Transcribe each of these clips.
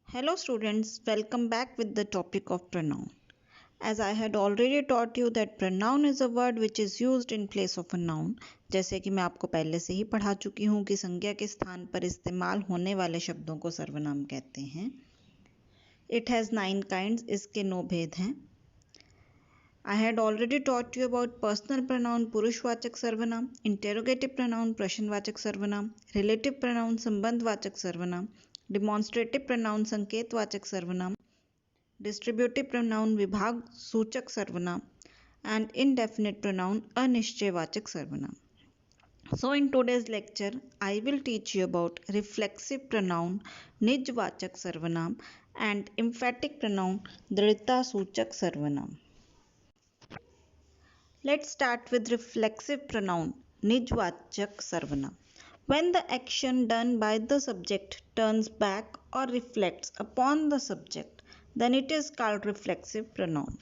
Hello students, welcome back with the topic of pronoun. As I had already taught you that pronoun is a word which is used in place of a noun. जैसे कि मैं आपको पहले से ही पढ़ा चुकी हूँ कि संज्ञा के स्थान पर इस्तेमाल होने वाले शब्दों को सर्वनाम कहते हैं. It has 9 kinds, इसके 9 भेद हैं. I had already taught you about personal pronoun पुरुषवाचक सर्वनाम, interrogative pronoun प्रश्नवाचक सर्वनाम, relative pronoun संबंधवाचक सर्वनाम, डिमॉन्स्ट्रेटिव प्रोनाउन संकेतवाचक सर्वनाम, डिस्ट्रीब्यूटिव प्रोनाउन विभाग सूचक सर्वनाम एंड इनडेफिनिट प्रोनाउन अनिश्चयवाचक सर्वनाम. So in today's lecture, I will teach you about reflexive pronoun निजवाचक सर्वनाम and emphatic pronoun दृढ़ता सूचक सर्वनाम. Let's start with reflexive pronoun निजवाचक सर्वनाम. When the action done by the subject turns back or reflects upon the subject, then it is called reflexive pronoun.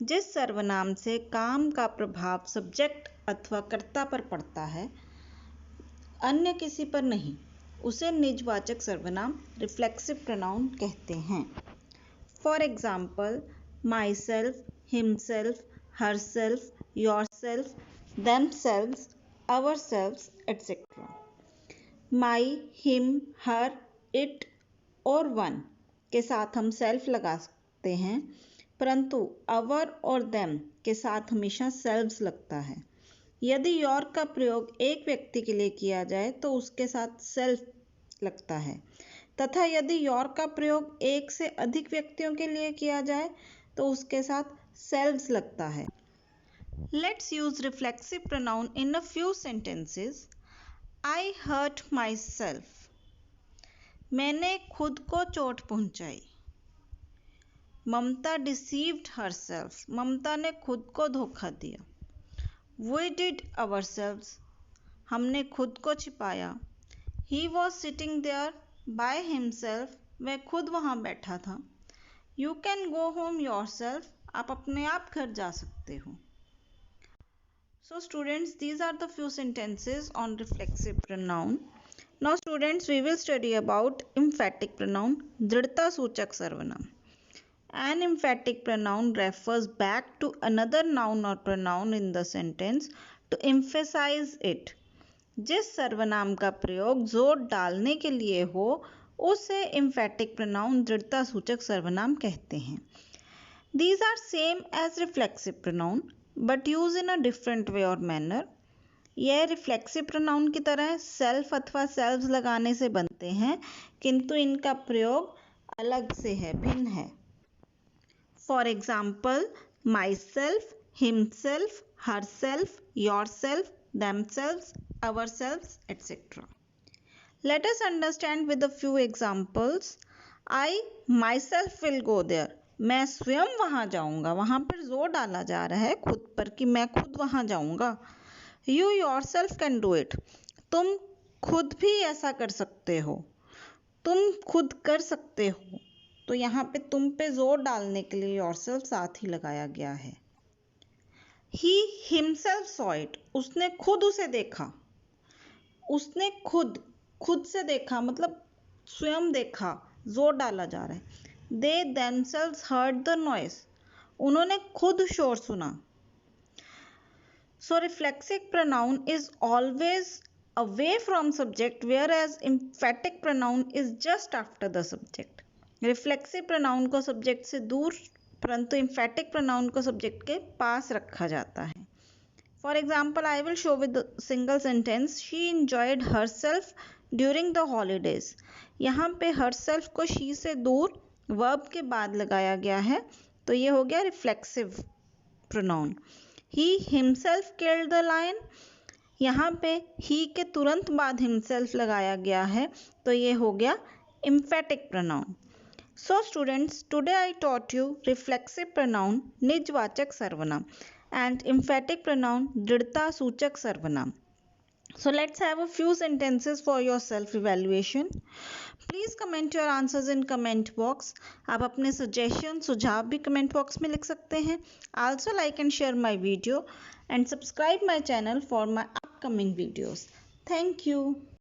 जिस सर्वनाम से काम का प्रभाव सब्जेक्ट अथवा कर्ता पर पड़ता है, अन्य किसी पर नहीं, उसे निजवाचक सर्वनाम रिफ्लेक्सिव प्रोनाउन कहते हैं. For example, myself, himself, herself, yourself, themselves, ourselves etcetera. My, him, her, it और वन के साथ हम सेल्फ लगा सकते हैं, परंतु अवर और देम के साथ हमेशा सेल्व्स लगता है. यदि योर का प्रयोग एक व्यक्ति के लिए किया जाए तो उसके साथ सेल्फ लगता है, तथा यदि योर का प्रयोग एक से अधिक व्यक्तियों के लिए किया जाए तो उसके साथ सेल्व्स लगता है. Let's use reflexive pronoun in a few sentences. I hurt myself. मैंने खुद को चोट पहुंचाई. ममता deceived herself. ममता ने खुद को धोखा दिया. We did ourselves. हमने खुद को छिपाया. He was sitting there by himself. वह खुद वहाँ बैठा था. You can go home yourself. आप अपने आप घर जा सकते हो. So students, these are the few sentences on reflexive pronoun. Now students, we will study about emphatic pronoun दृढ़ता सूचक सर्वनाम. An emphatic pronoun refers back to another noun or pronoun in the sentence to emphasize it. जिस सर्वनाम का प्रयोग जोर डालने के लिए हो, उसे emphatic pronoun दृढ़ता सूचक सर्वनाम कहते हैं. These are same as reflexive pronoun but use in a different way or manner. यह रिफ्लेक्सिव प्रोनाउन की तरह सेल्फ अथवा सेल्व्स लगाने से बनते हैं, किंतु इनका प्रयोग अलग से है, भिन्न है. For example, myself, himself, herself, yourself, themselves, ourselves etcetera. Let us understand with a few examples. I myself will go there. मैं स्वयं वहाँ जाऊँगा. वहाँ पर जोर डाला जा रहा है खुद पर कि मैं खुद वहाँ जाऊँगा. You yourself can do it. तुम खुद भी ऐसा कर सकते हो. तुम खुद कर सकते हो. तो यहाँ पे तुम पे जोर डालने के लिए योरसेल्फ साथ ही लगाया गया है. He himself saw it. उसने खुद उसे देखा. उसने खुद से देखा मतलब स्वयं देखा. जोर डाला जा रहा है. They themselves heard the noise. उन्होंने खुद शोर सुना. So reflexive pronoun is always away from subject, whereas emphatic pronoun is just after the subject. Reflexive pronoun को subject से दूर, परंतु emphatic pronoun को subject के पास रखा जाता है. For example, I will show with a single sentence. She enjoyed herself during the holidays. यहाँ पे herself को she से दूर वर्ब के बाद लगाया गया है, तो ये हो गया reflexive pronoun. He himself killed the lion. यहाँ पे ही के तुरंत बाद हिमसेल्फ लगाया गया है, तो ये हो गया emphatic pronoun. So students, today I taught you reflexive pronoun निजवाचक सर्वनाम एंड एम्फेटिक प्रोनाउन दृढ़ता सूचक सर्वनाम. So let's have a few sentences for your self evaluation. Please comment your answers in comment box. आप अपने suggestion सुझाव भी comment box में लिख सकते हैं. Also like and share my video and subscribe my channel for my upcoming videos. Thank you.